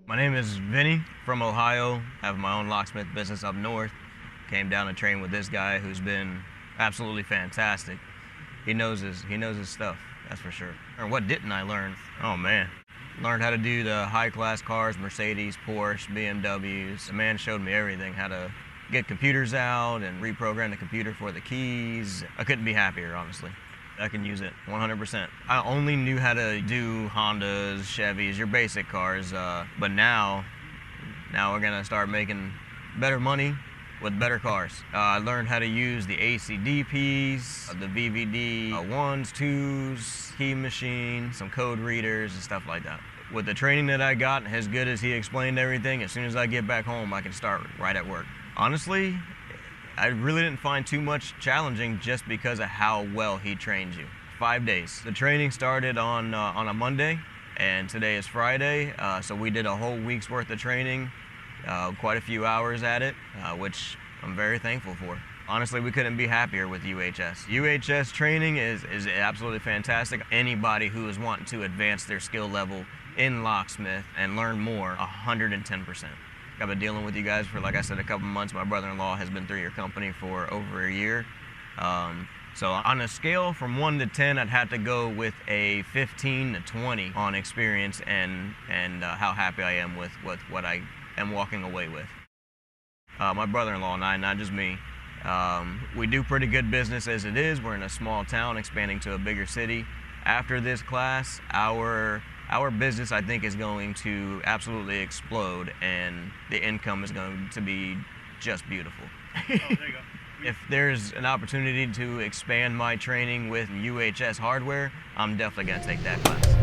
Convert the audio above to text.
My name is Vinny from Ohio. I have my own locksmith business up north. Came down to train with this guy who's been absolutely fantastic. He knows his stuff, that's for sure. And what didn't I learn? Oh man. Learned how to do the high-class cars, Mercedes, Porsche, BMWs. The man showed me everything, how to get computers out and reprogram the computer for the keys. I couldn't be happier, honestly. I can use it 100%. I only knew how to do Hondas, Chevys, your basic cars, but now we're gonna start making better money with better cars. I learned how to use the ACDPs, the VVD 1s, 2s, key machine, some code readers and stuff like that. With the training that I got, as good as he explained everything, as soon as I get back home, I can start right at work. Honestly, I really didn't find too much challenging just because of how well he trained you. 5 days. The training started on a Monday, and today is Friday, so we did a whole week's worth of training, quite a few hours at it, which I'm very thankful for. Honestly, we couldn't be happier with UHS. UHS training is absolutely fantastic. Anybody who is wanting to advance their skill level in locksmith and learn more, 110%. I've been dealing with you guys for, like I said, a couple months. My brother-in-law has been through your company for over a year. So on a scale from 1 to 10, I'd have to go with a 15 to 20 on experience and how happy I am with what I am walking away with. My brother-in-law and I, not just me, we do pretty good business as it is. We're in a small town expanding to a bigger city. After this class, our business, I think, is going to absolutely explode, and the income is going to be just beautiful. Oh, there you go. If there's an opportunity to expand my training with UHS-Hardware, I'm definitely going to take that class.